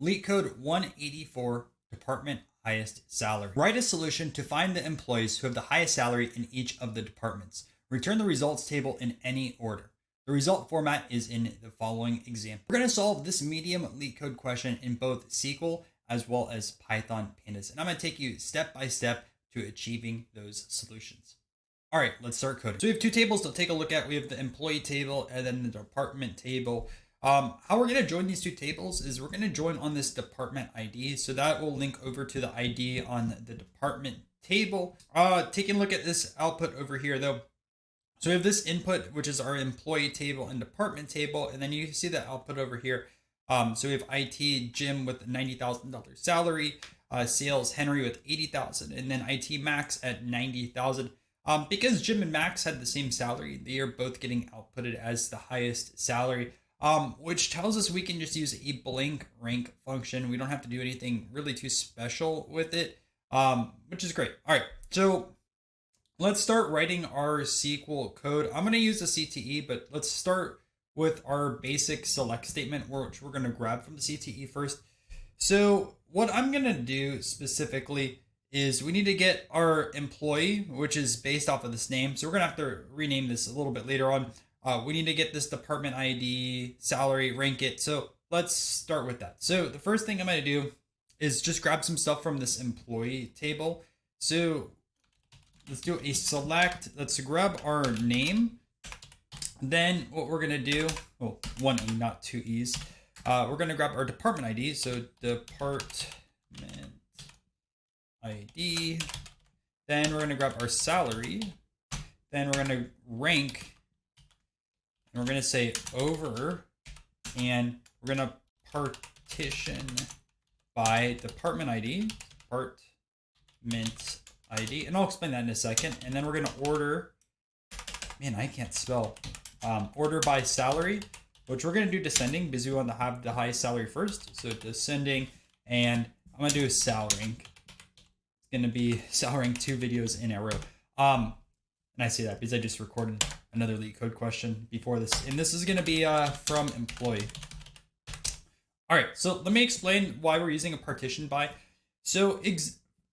LeetCode 184, department highest salary. Write a solution to find the employees who have the highest salary in each of the departments. Return the results table in any order. The result format is in the following example. We're going to solve this medium LeetCode question in both SQL as well as Python Pandas. And I'm going to take you step by step to achieving those solutions. All right, let's start coding. So we have two tables to take a look at. We have the employee table and then the department table. How we're going to join these two tables is we're going to join on this department ID. So that will link over to the ID on the department table. Taking a look at this output over here though. So we have this input, which is our employee table and department table. And then you see the output over here. So we have IT Jim with $90,000 salary, sales Henry with $80,000, and then IT Max at $90,000. Because Jim and Max had the same salary, they are both getting outputted as the highest salary, which tells us we can just use a blank rank function. We don't have to do anything really too special with it, which is great. All right, so let's start writing our SQL code. I'm going to use the CTE, but let's start with our basic select statement, which we're going to grab from the CTE first. So what I'm going to do specifically is we need to get our employee, which is based off of this name. So we're going to have to rename this a little bit later on. We need to get this department ID, salary, rank it. So let's start with that. So the first thing I'm going to do is just grab some stuff from this employee table. So let's do a select. Let's grab our name. Then what we're going to do, well, one E, not two E's. We're going to grab our department ID. So department ID. Then we're going to grab our salary. Then we're going to rank. And we're going to say over. And we're going to partition by department ID. Department ID. And I'll explain that in a second. And then we're going to order. Man, I can't spell. Order by salary, which we're going to do descending because we want to have the highest salary first. So descending. And I'm going to do a salary. Going to be salarying 2 videos in a row. And I say that because I just recorded another LeetCode question before this. And this is going to be from employee. All right, so let me explain why we're using a partition by. So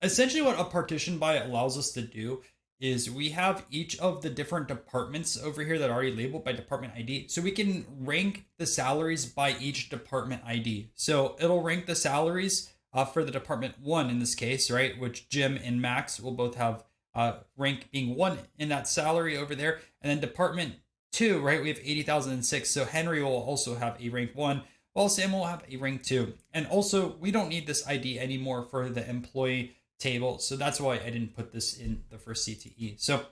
essentially what a partition by allows us to do is we have each of the different departments over here that are already labeled by department ID. So we can rank the salaries by each department ID. So it'll rank the salaries for the department 1 in this case, right? Which Jim and Max will both have rank being 1 in that salary over there. And then department 2, right? We have 80,006. So Henry will also have a rank 1, while Sam will have a rank 2. And also we don't need this ID anymore for the employee table. So that's why I didn't put this in the first CTE. So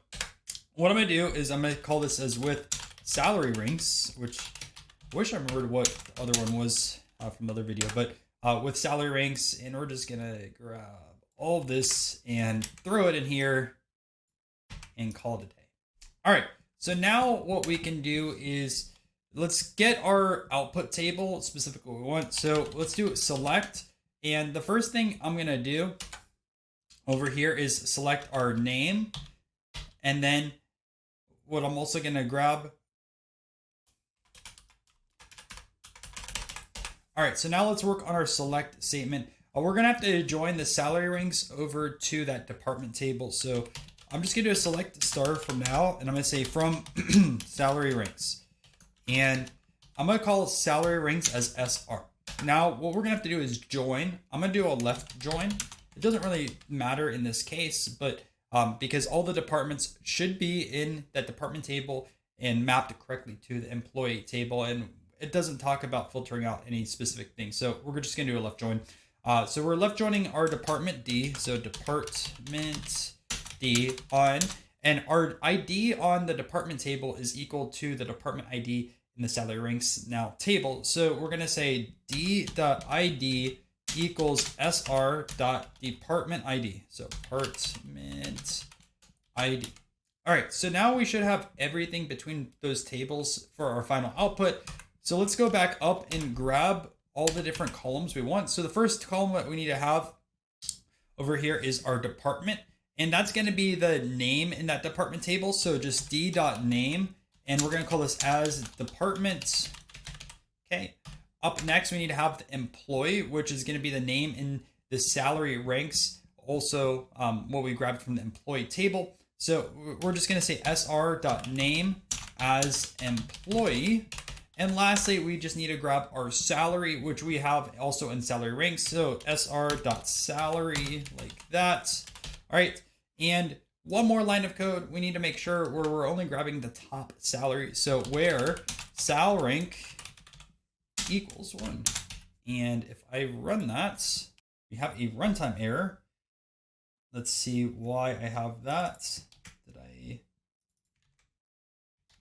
what I'm going to do is I'm going to call this as with salary ranks, which I wish I remembered what the other one was from the other video, but with salary ranks, and we're just gonna grab all of this and throw it in here and call it a day. All right, so now what we can do is let's get our output table specifically what we want. So let's do select, and the first thing I'm gonna do over here is select our name, and then what I'm also gonna grab. All right, so now let's work on our select statement. We're gonna have to join the salary ranks over to that department table. So I'm just gonna do a select star from now, and I'm gonna say from salary ranks. And I'm gonna call salary ranks as SR. Now, what we're gonna have to do is join. I'm gonna do a left join. It doesn't really matter in this case, but because all the departments should be in that department table and mapped correctly to the employee table, and it doesn't talk about filtering out any specific thing. So we're just gonna do a left join. So we're left joining our department D. So department D on, and our ID on the department table is equal to the department ID in the salary ranks now table. So we're gonna say D.ID equals SR.department ID. So department ID. All right, so now we should have everything between those tables for our final output. So let's go back up and grab all the different columns we want. So the first column that we need to have over here is our department, and that's going to be the name in that department table. So just d.name, and we're going to call this as department. Okay. Up next, we need to have the employee, which is going to be the name in the salary ranks. Also, what we grabbed from the employee table. So we're just going to say sr.name as employee. And lastly, we just need to grab our salary, which we have also in salary ranks. So sr.salary like that. All right. And one more line of code, we need to make sure we're only grabbing the top salary. So where sal rank equals 1. And if I run that, we have a runtime error. Let's see why I have that.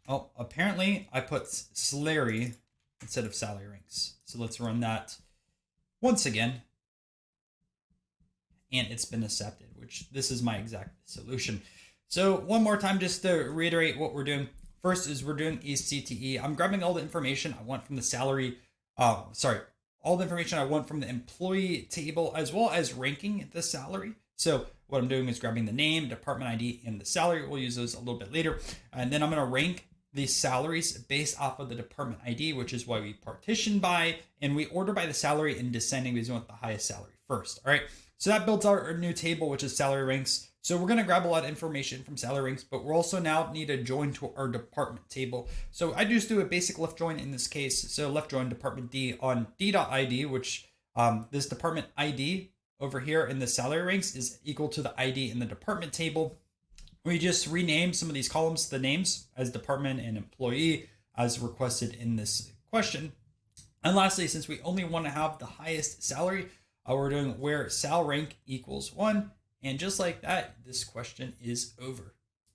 Oh, apparently I put salary instead of salary ranks. So let's run that once again. And it's been accepted, which this is my exact solution. So one more time, just to reiterate what we're doing. First is we're doing a CTE. I'm grabbing all the information I want from the salary. All the information I want from the employee table, as well as ranking the salary. So what I'm doing is grabbing the name, department ID, and the salary. We'll use those a little bit later. And then I'm going to rank the salaries based off of the department ID, which is why we partition by, and we order by the salary in descending because we want the highest salary first. All right. So that builds our new table, which is salary ranks. So we're going to grab a lot of information from salary ranks, but we're also now need to join to our department table. So I just do a basic left join in this case. So left join department D on D.ID, which this department ID over here in the salary ranks is equal to the ID in the department table. We just rename some of these columns, the names as department and employee as requested in this question. And lastly, since we only want to have the highest salary, we're doing where sal rank equals 1. And just like that, this question is over.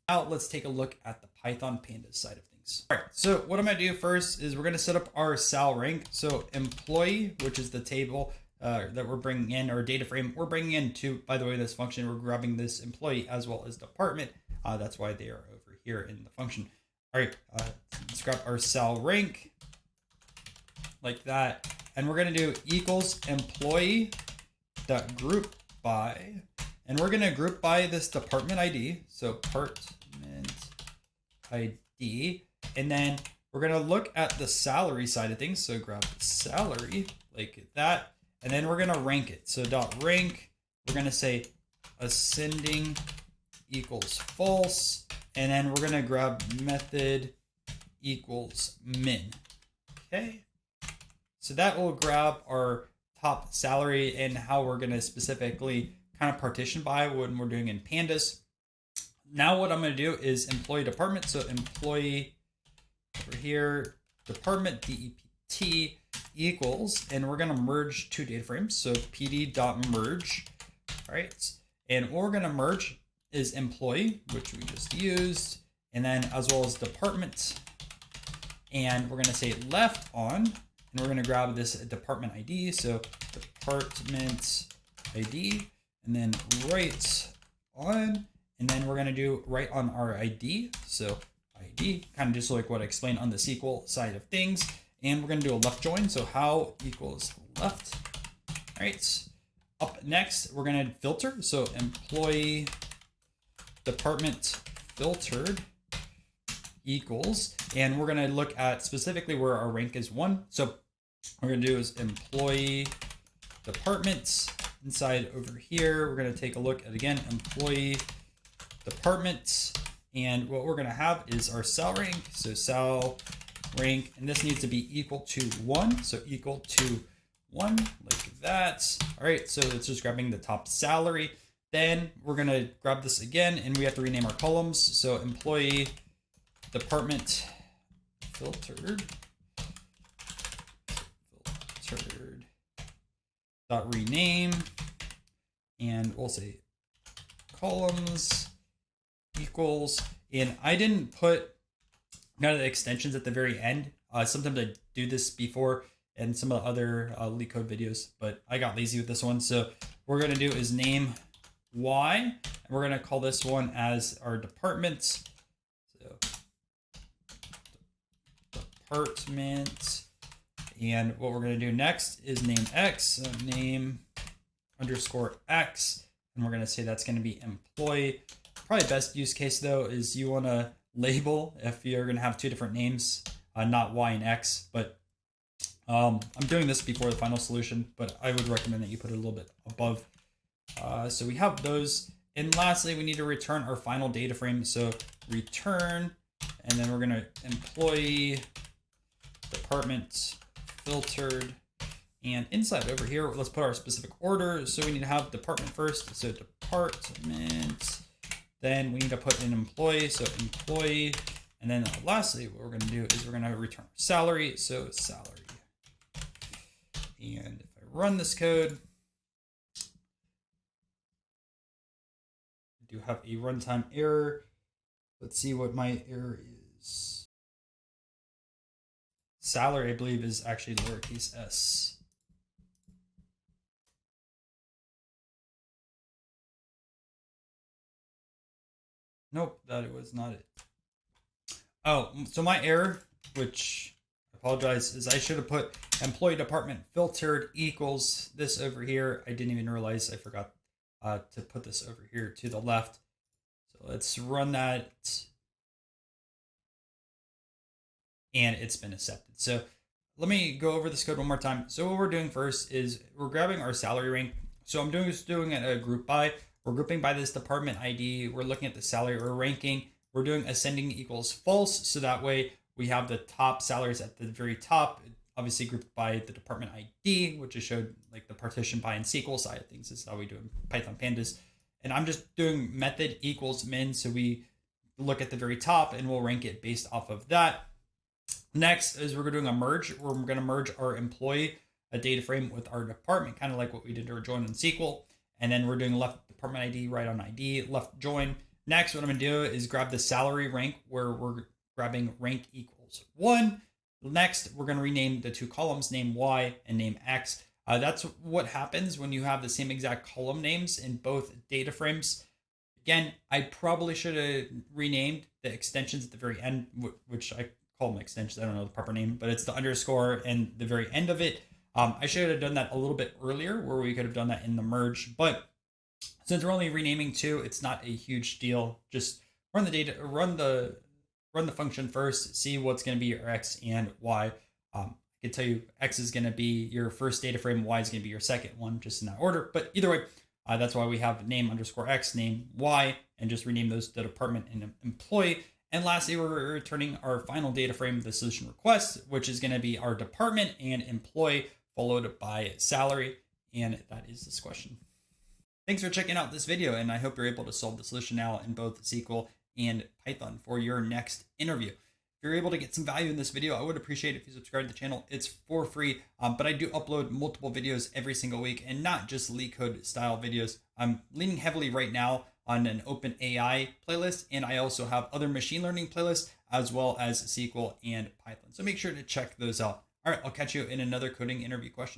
Now let's take a look at the Python Pandas side of things. All right, so what I'm going to do first is we're going to set up our sal rank. So employee, which is the table that we're bringing in, or data frame we're bringing in to, by the way, this function, we're grabbing this employee as well as department. That's why they are over here in the function. All right, let's grab our sal rank like that. And we're going to do equals employee dot group by, and we're going to group by this department ID. So department ID, and then we're going to look at the salary side of things. So grab salary like that. And then we're going to rank it. So dot rank, we're going to say ascending equals false. And then we're going to grab method equals min. Okay. So that will grab our top salary and how we're going to specifically kind of partition by when we're doing in pandas. Now what I'm going to do is employee department. So employee over here, department DEPT equals, and we're going to merge two data frames. So pd.merge. All right. And what we're going to merge is employee, which we just used, and then as well as department. And we're going to say left on, and we're going to grab this department ID. So department ID, and then right on, and then we're going to do right on our ID. So ID, kind of just like what I explained on the SQL side of things. And we're going to do a left join. So how equals left. All right. Up next, we're going to filter. So employee department filtered equals, and we're going to look at specifically where our rank is 1. So what we're going to do is employee department inside over here. We're going to take a look at, again, employee department. And what we're going to have is our sal rank. So sal rank, and this needs to be equal to 1. So equal to 1 like that. All right. So it's just grabbing the top salary. Then we're going to grab this again, and we have to rename our columns. So employee department filtered dot rename, and we'll say columns equals, and I didn't put kind of the extensions at the very end. Sometimes I do this before in some of the other LeetCode videos, but I got lazy with this one. So what we're going to do is name Y, and we're going to call this one as our department. So department, and what we're going to do next is name X, so name underscore X, and we're going to say that's going to be employee. Probably best use case though is you want to label if you're going to have two different names, not Y and X, but I'm doing this before the final solution, but I would recommend that you put it a little bit above. So we have those. And lastly, we need to return our final data frame. So return, and then we're going to employee department filtered. And inside over here, let's put our specific order. So we need to have department first. So department, then we need to put an employee. So employee. And then lastly, what we're going to do is we're going to return salary. So salary. And if I run this code, I do have a runtime error. Let's see what my error is. Salary, I believe, is actually lowercase s. Nope, that was not it. Oh, so my error, which I apologize, is I should have put employee department filtered equals this over here. I didn't even realize I forgot to put this over here to the left. So let's run that. And it's been accepted. So let me go over this code one more time. So what we're doing first is we're grabbing our salary rank. So I'm doing a group by. We're grouping by this department ID. We're looking at the salary. We're ranking. We're doing ascending equals false. So that way we have the top salaries at the very top, obviously grouped by the department ID, which is showed like the partition by and SQL side of things. This is how we do in Python Pandas. And I'm just doing method equals min. So we look at the very top and we'll rank it based off of that. Next is we're doing a merge. We're going to merge our employee, a data frame with our department, kind of like what we did to our join in SQL. And then we're doing left department ID, right on ID, left join. Next, what I'm going to do is grab the salary rank where we're grabbing rank equals 1. Next, we're going to rename the two columns, name Y and name X. That's what happens when you have the same exact column names in both data frames. Again, I probably should have renamed the extensions at the very end, which I call them extensions. I don't know the proper name, but it's the underscore and the very end of it. I should have done that a little bit earlier where we could have done that in the merge, but since we're only renaming 2, it's not a huge deal. Just run the function first, see what's going to be your X and Y. I can tell you X is going to be your first data frame, Y is going to be your second one, just in that order. But either way, that's why we have name underscore X, name Y, and just rename those to department and employee. And lastly, we're returning our final data frame, the solution request, which is going to be our department and employee followed by salary. And that is this question. Thanks for checking out this video, and I hope you're able to solve the solution now in both SQL and Python for your next interview. If you're able to get some value in this video, I would appreciate it if you subscribe to the channel. It's for free, but I do upload multiple videos every single week, and not just LeetCode style videos. I'm leaning heavily right now on an open AI playlist, and I also have other machine learning playlists as well as SQL and Python. So make sure to check those out. All right, I'll catch you in another coding interview question.